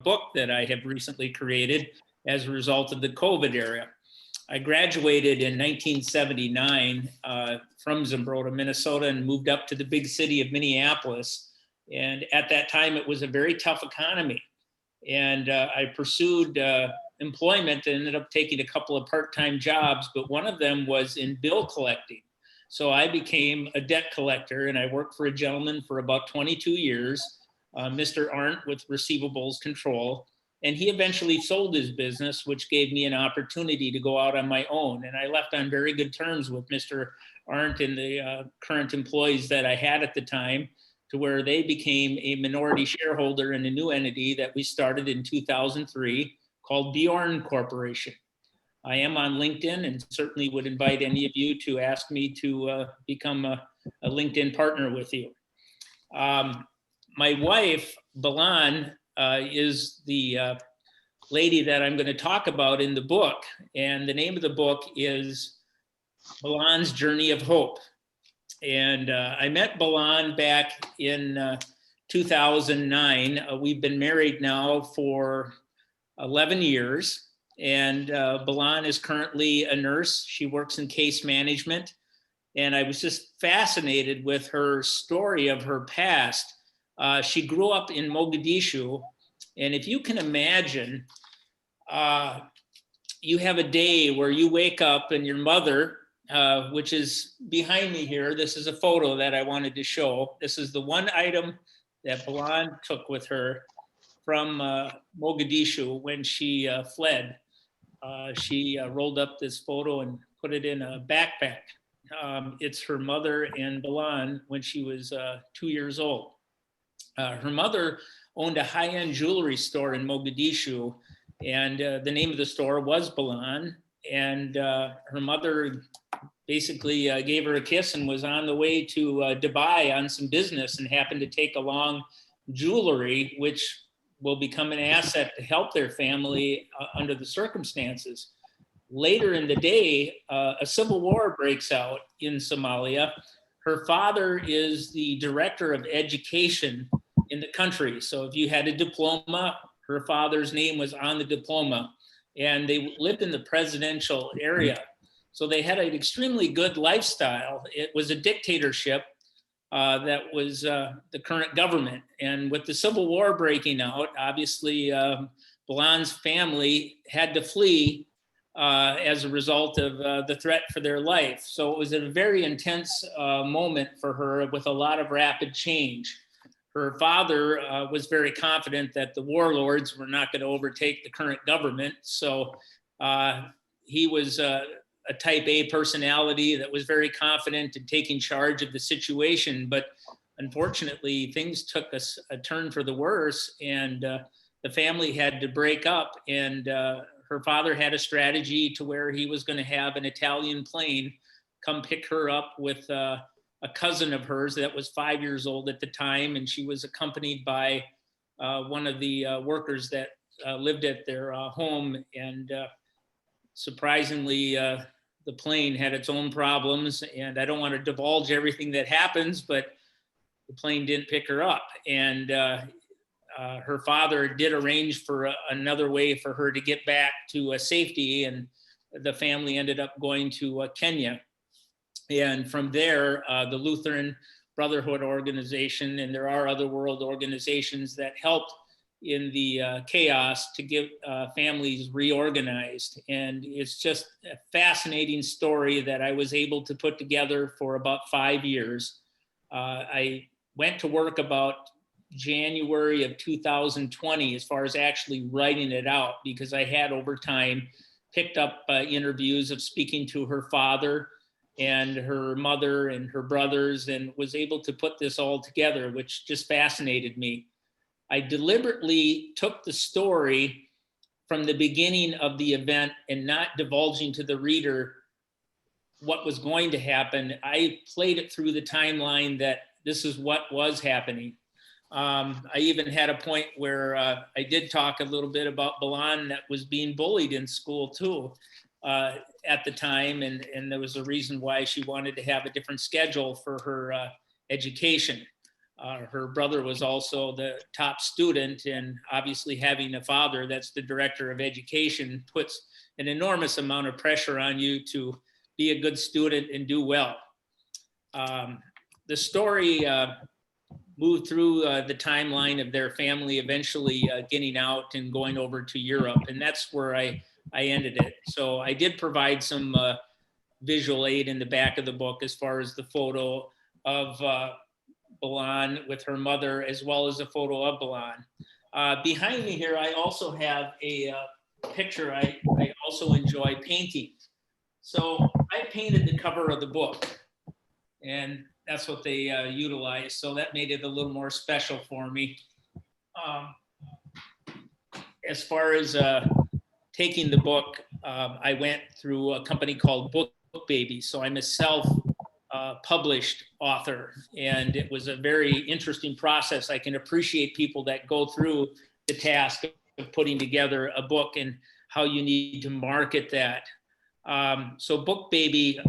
book that I have recently created as a result of the COVID era. I graduated in 1979 from Zumbrota, Minnesota, and moved up to the big city of Minneapolis. And at that time, it was a very tough economy. And I pursued employment and ended up taking a couple of part-time jobs, but one of them was in bill collecting. So I became a debt collector, and I worked for a gentleman for about 22 years, Mr. Arndt with Receivables Control. And he eventually sold his business, which gave me an opportunity to go out on my own. And I left on very good terms with Mr. Arndt and the current employees that I had at the time, to where they became a minority shareholder in a new entity that we started in 2003 called Bjorn Corporation. I am on LinkedIn and certainly would invite any of you to ask me to become a LinkedIn partner with you. My wife, Balan, is the lady that I'm going to talk about in the book. And the name of the book is Balan's Journey of Hope. And I met Balan back in 2009. We've been married now for 11 years. And Balan is currently a nurse. She works in case management. And I was just fascinated with her story of her past. She grew up in Mogadishu. And if you can imagine, you have a day where you wake up and your mother, which is behind me here, this is a photo that I wanted to show. This is the one item that Balan took with her from Mogadishu when she fled. She rolled up this photo and put it in a backpack. It's her mother and Balan when she was 2 years old. Her mother owned a high-end jewelry store in Mogadishu, and the name of the store was Balan. And her mother basically gave her a kiss and was on the way to Dubai on some business, and happened to take along jewelry, which will become an asset to help their family under the circumstances. Later in the day, a civil war breaks out in Somalia. Her father is the director of education in the country. So if you had a diploma, her father's name was on the diploma. And they lived in the presidential area. So they had an extremely good lifestyle. It was a dictatorship that was the current government. And with the Civil War breaking out, obviously Balan's family had to flee as a result of the threat for their life. So it was a very intense moment for her with a lot of rapid change. Her father was very confident that the warlords were not going to overtake the current government. So he was a type A personality that was very confident in taking charge of the situation. But unfortunately, things took a turn for the worse, and the family had to break up. And her father had a strategy to where he was going to have an Italian plane come pick her up with a cousin of hers that was 5 years old at the time. And she was accompanied by one of the workers that lived at their home. And surprisingly, the plane had its own problems. And I don't want to divulge everything that happens, but the plane didn't pick her up. And her father did arrange for another way for her to get back to safety. And the family ended up going to Kenya. And from there, the Lutheran Brotherhood organization, and there are other world organizations that helped in the chaos to get families reorganized. And it's just a fascinating story that I was able to put together for about 5 years. I went to work about January of 2020 as far as actually writing it out, because I had over time picked up interviews of speaking to her father and her mother and her brothers, and was able to put this all together, which just fascinated me. I deliberately took the story from the beginning of the event and not divulging to the reader what was going to happen. I played it through the timeline that this is what was happening. I even had a point where I did talk a little bit about Balan that was being bullied in school too at the time. And there was a reason why she wanted to have a different schedule for her education. Her brother was also the top student, and obviously having a father that's the director of education puts an enormous amount of pressure on you to be a good student and do well. The story moved through the timeline of their family eventually getting out and going over to Europe, and that's where I ended it. So I did provide some visual aid in the back of the book as far as the photo of Balan with her mother, as well as a photo of Balan. Behind me here, I also have a picture. I also enjoy painting. So I painted the cover of the book, and that's what they utilized. So that made it a little more special for me. As far as taking the book, I went through a company called Book Baby. So I'm a self-published author, and it was a very interesting process. I can appreciate people that go through the task of putting together a book and how you need to market that. So Book Baby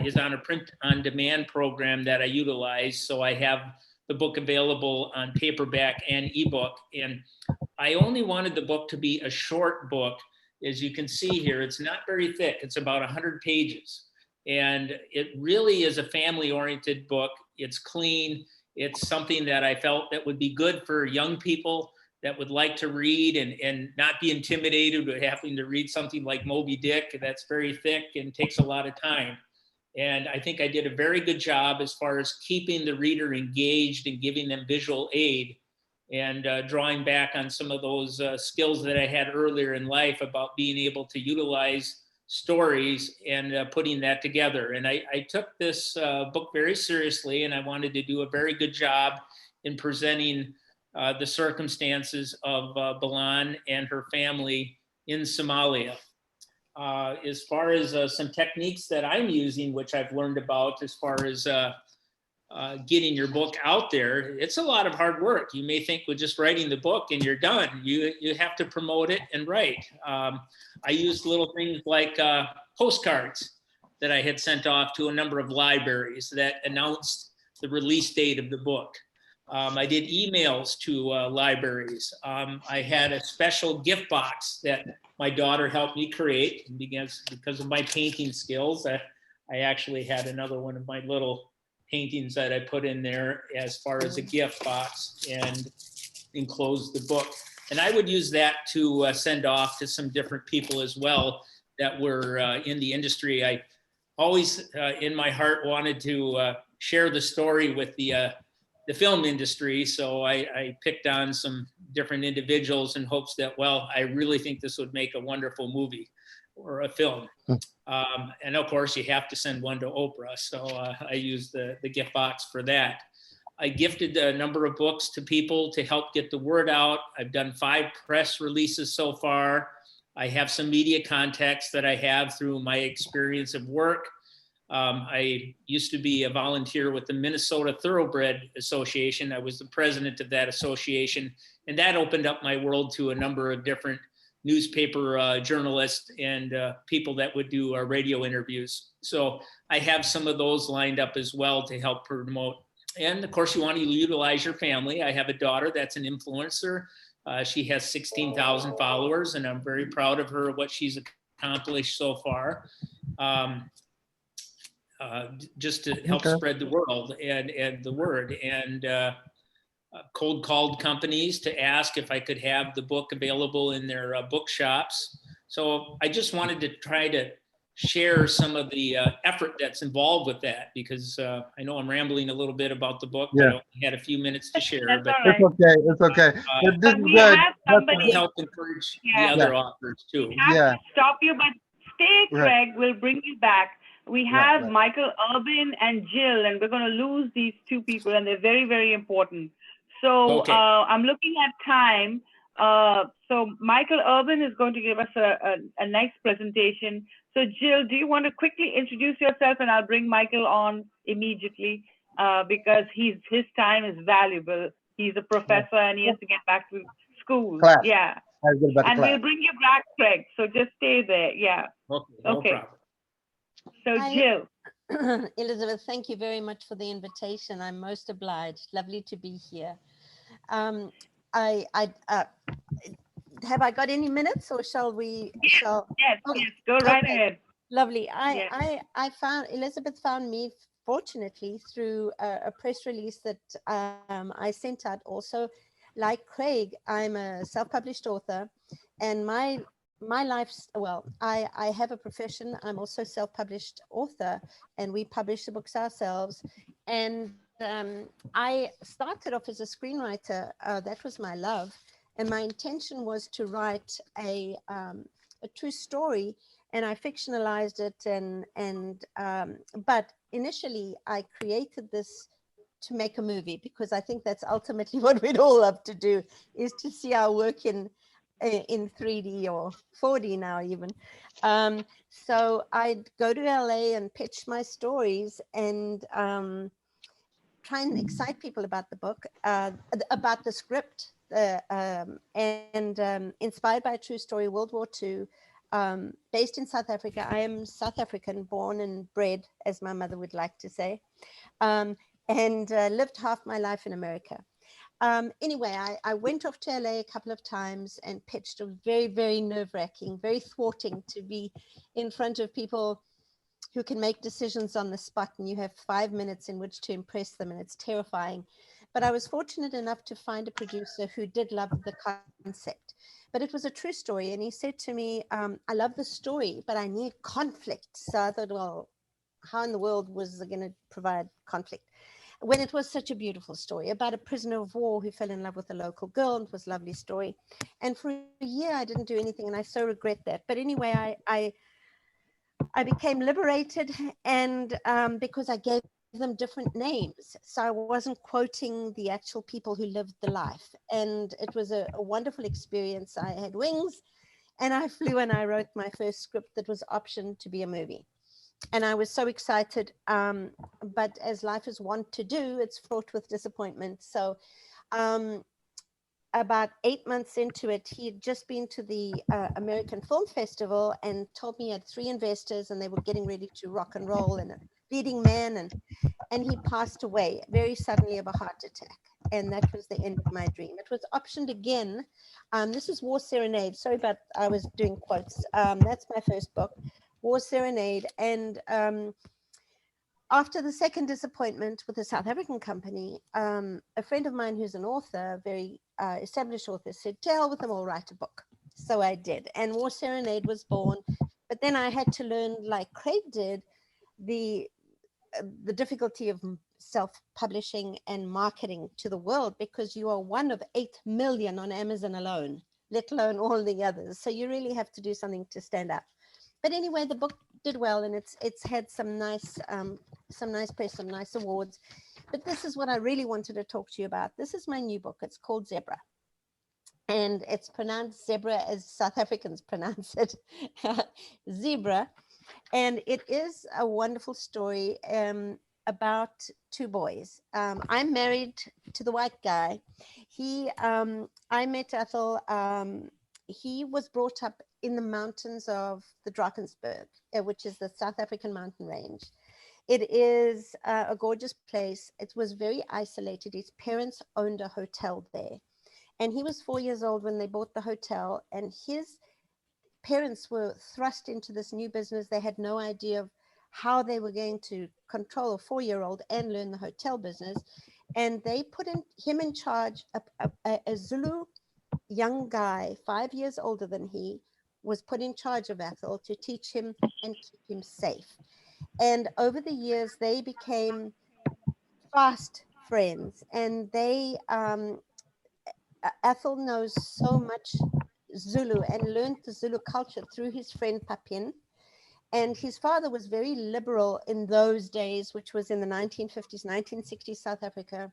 is on a print-on-demand program that I utilize. So I have the book available on paperback and ebook. And I only wanted the book to be a short book. As you can see here, it's not very thick. It's about 100 pages. And it really is a family-oriented book. It's clean. It's something that I felt that would be good for young people that would like to read and not be intimidated with having to read something like Moby Dick that's very thick and takes a lot of time. And I think I did a very good job as far as keeping the reader engaged and giving them visual aid, and drawing back on some of those skills that I had earlier in life about being able to utilize stories and putting that together. And I took this book very seriously, and I wanted to do a very good job in presenting the circumstances of Balan and her family in Somalia. As far as some techniques that I'm using, which I've learned about as far as getting your book out there, it's a lot of hard work. You may think with just writing the book and you're done. You have to promote it and write. I used little things like postcards that I had sent off to a number of libraries that announced the release date of the book. I did emails to libraries. I had a special gift box that my daughter helped me create because of my painting skills. I actually had another one of my little paintings that I put in there as far as a gift box and enclosed the book. And I would use that to send off to some different people as well that were in the industry. I always, in my heart, wanted to share the story with the film industry. So I picked on some different individuals in hopes that, well, I really think this would make a wonderful movie or a film. And of course, you have to send one to Oprah. So I used the gift box for that. I gifted a number of books to people to help get the word out. I've done 5 press releases so far. I have some media contacts that I have through my experience of work. I used to be a volunteer with the Minnesota Thoroughbred Association. I was the president of that association, and that opened up my world to a number of different newspaper journalists and people that would do radio interviews. So I have some of those lined up as well to help promote. And of course, you want to utilize your family. I have a daughter that's an influencer. She has 16,000 followers, and I'm very proud of her, what she's accomplished so far. Just to help spread the world and the word. And cold called companies to ask if I could have the book available in their bookshops. So I just wanted to try to share some of the effort that's involved with that, because I know I'm rambling a little bit about the book. Yeah. I only had a few minutes to share, but It's okay. It's okay. But this is we good. have somebody. help encourage the other authors too. We have to stop you, but stay, Craig. Right. We'll bring you back. We have Right. Michael Urban and Jill, and we're going to lose these 2 people, and they're very, very important. So Okay. I'm looking at time. So Michael Urban is going to give us a nice presentation. So Jill, do you want to quickly introduce yourself, and I'll bring Michael on immediately because his time is valuable. He's a professor and he has to get back to school. Class. Yeah. And we'll bring you back, Craig. So just stay there. Yeah. Okay. No Okay. problem. So Hi. Jill. Elizabeth, thank you very much for the invitation. I'm most obliged. Lovely to be here. Um, I have I got any minutes, or shall we? Shall Yes, okay, yes, go right okay, ahead. lovely. Yeah. I found Elizabeth found me fortunately through a press release that I sent out. Also, like Craig, I'm a self-published author, and my life's well, I have a profession. I'm also self-published author, and we publish the books ourselves. And I started off as a screenwriter. That was my love, and my intention was to write a true story, and I fictionalized it. But initially, I created this to make a movie because I think that's ultimately what we'd all love to do, is to see our work in 3D or 4D now even. So I'd go to LA and pitch my stories and try and excite people about the book, about the script, inspired by a true story, World War II, based in South Africa. I am South African, born and bred, as my mother would like to say, and lived half my life in America. Anyway, I went off to LA a couple of times and pitched. It was very, very nerve-wracking, very thwarting to be in front of people who can make decisions on the spot, and you have 5 minutes in which to impress them, and it's terrifying. But I was fortunate enough to find a producer who did love the concept. But it was a true story, and he said to me, I love the story, but I need conflict. So I thought, well, how in the world was I going to provide conflict when it was such a beautiful story about a prisoner of war who fell in love with a local girl? It was a lovely story. And for a year, I didn't do anything, and I so regret that. But anyway, I became liberated, and because I gave them different names, so I wasn't quoting the actual people who lived the life. And it was a wonderful experience. I had wings, and I flew, and I wrote my first script that was optioned to be a movie. And I was so excited. But as life is wont to do, it's fraught with disappointment. So about 8 months into it, he had just been to the American Film Festival and told me he had 3 investors, and they were getting ready to rock and roll, and a leading man, and he passed away very suddenly of a heart attack. And that was the end of my dream. It was optioned again. This is War Serenade. Sorry about, I was doing quotes. That's my first book, War Serenade. And after the second disappointment with a South African company, a friend of mine who's an author, very established author, said, to hell with them, I'll write a book. So I did. And War Serenade was born. But then I had to learn, like Craig did, the difficulty of self-publishing and marketing to the world, because you are one of 8 million on Amazon alone, let alone all the others. So you really have to do something to stand out. But anyway, the book did well, and it's had some nice press, some nice awards. But this is what I really wanted to talk to you about. This is my new book. It's called Zebra, and it's pronounced zebra as South Africans pronounce it, zebra. And it is a wonderful story about 2 boys. I'm married to the white guy. I met Ethel. He was brought up in the mountains of the Drakensberg, which is the South African mountain range. It is a gorgeous place. It was very isolated. His parents owned a hotel there, and he was 4 years old when they bought the hotel, and his parents were thrust into this new business. They had no idea of how they were going to control a 4-year-old and learn the hotel business. And they put him in charge. A Zulu young guy, 5 years older than he, was put in charge of Ethel to teach him and keep him safe. And over the years, they became fast friends. And Ethel knows so much Zulu and learned the Zulu culture through his friend Papin. And his father was very liberal in those days, which was in the 1950s, 1960s South Africa.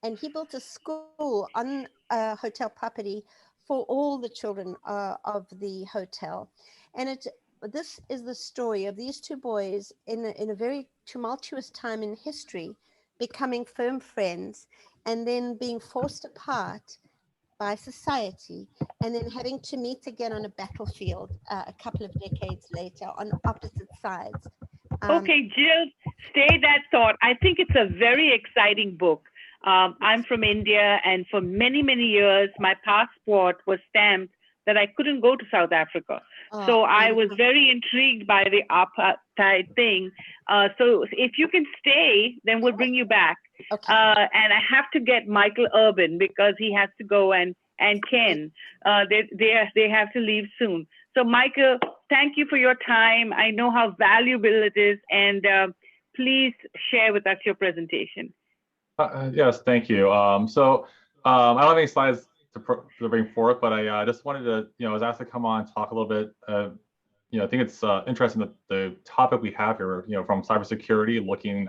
And he built a school on a hotel property for all the children of the hotel. And this is the story of these 2 boys in a very tumultuous time in history, becoming firm friends, and then being forced apart by society, and then having to meet again on a battlefield a couple of decades later on opposite sides. Okay, Jill, stay that thought. I think it's a very exciting book. I'm from India, and for many, many years, my passport was stamped that I couldn't go to South Africa. So I was very intrigued by the apartheid thing. So if you can stay, then we'll bring you back. Okay. And I have to get Michael Urban because he has to go, and Ken. They have to leave soon. So Michael, thank you for your time. I know how valuable it is, and please share with us your presentation. Yes, thank you. I don't have any slides to bring forth, but I just wanted to, I was asked to come on and talk a little bit. I think it's interesting that the topic we have here, from cybersecurity, looking